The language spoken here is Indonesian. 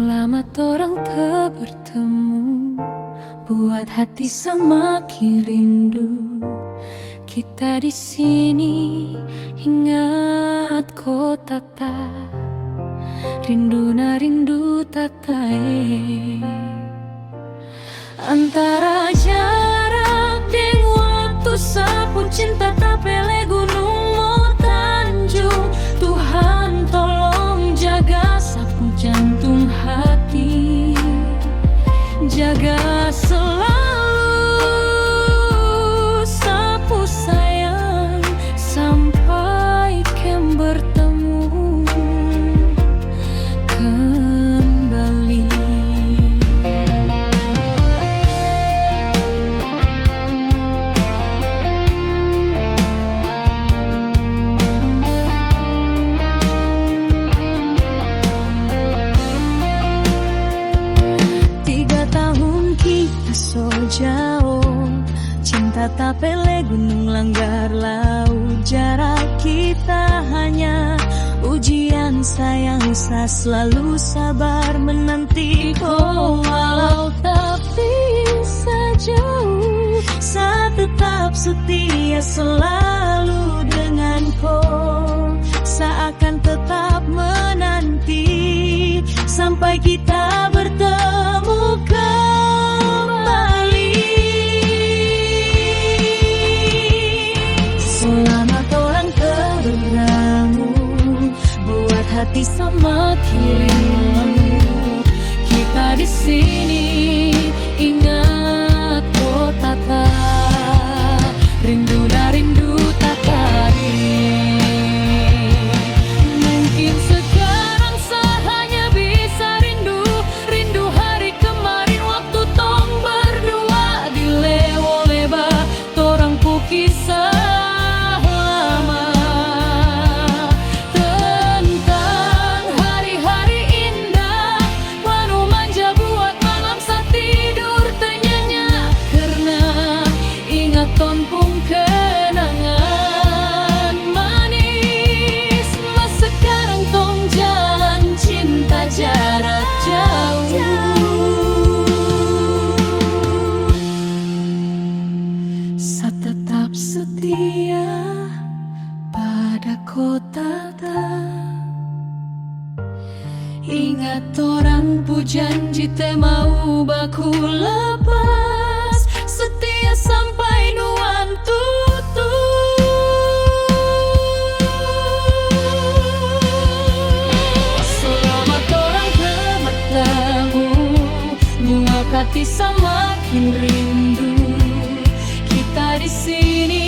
Selamat orang bertemu, buat hati semakin rindu. Kita di sini ingat kota tak rindu na rindu tatai. Antara jarak dan waktu sapu cinta tak pele gunung mau tanjung. Tuhan tolong jaga sapu jantung hati, jaga selalu sapu sayang sampai kem bertemu kembali. So jauh, cinta tak pele gunung langgar laut. Jarak kita hanya ujian sayang, saya selalu sabar menanti. Oh, walau tak bisa jauh, saya tetap setia selalu dengan kau. Saya akan tetap menanti sampai kita bertemu kembali. Selamat orang bertemu, buat hati semakin rindu. Kita di sini ingat kota tak rindu na rindu tak tadi. Mungkin sekarang saya hanya bisa rindu, rindu hari kemarin waktu tong berdua di lewo-leba torang pu kisah lama tentang hari-hari indah. Penuh manja buat malam saat tidur ternyanyi, karena ingat ton pun kenangan manis. Mas sekarang tong jalan cinta jarak jauh. Saya tetap setia pada kota tak. Ingat orang pu janji te mau baku lepas, setia sampai nuan tutup. Selamat orang bertemu, bunga hati semakin rindu. Kita di sini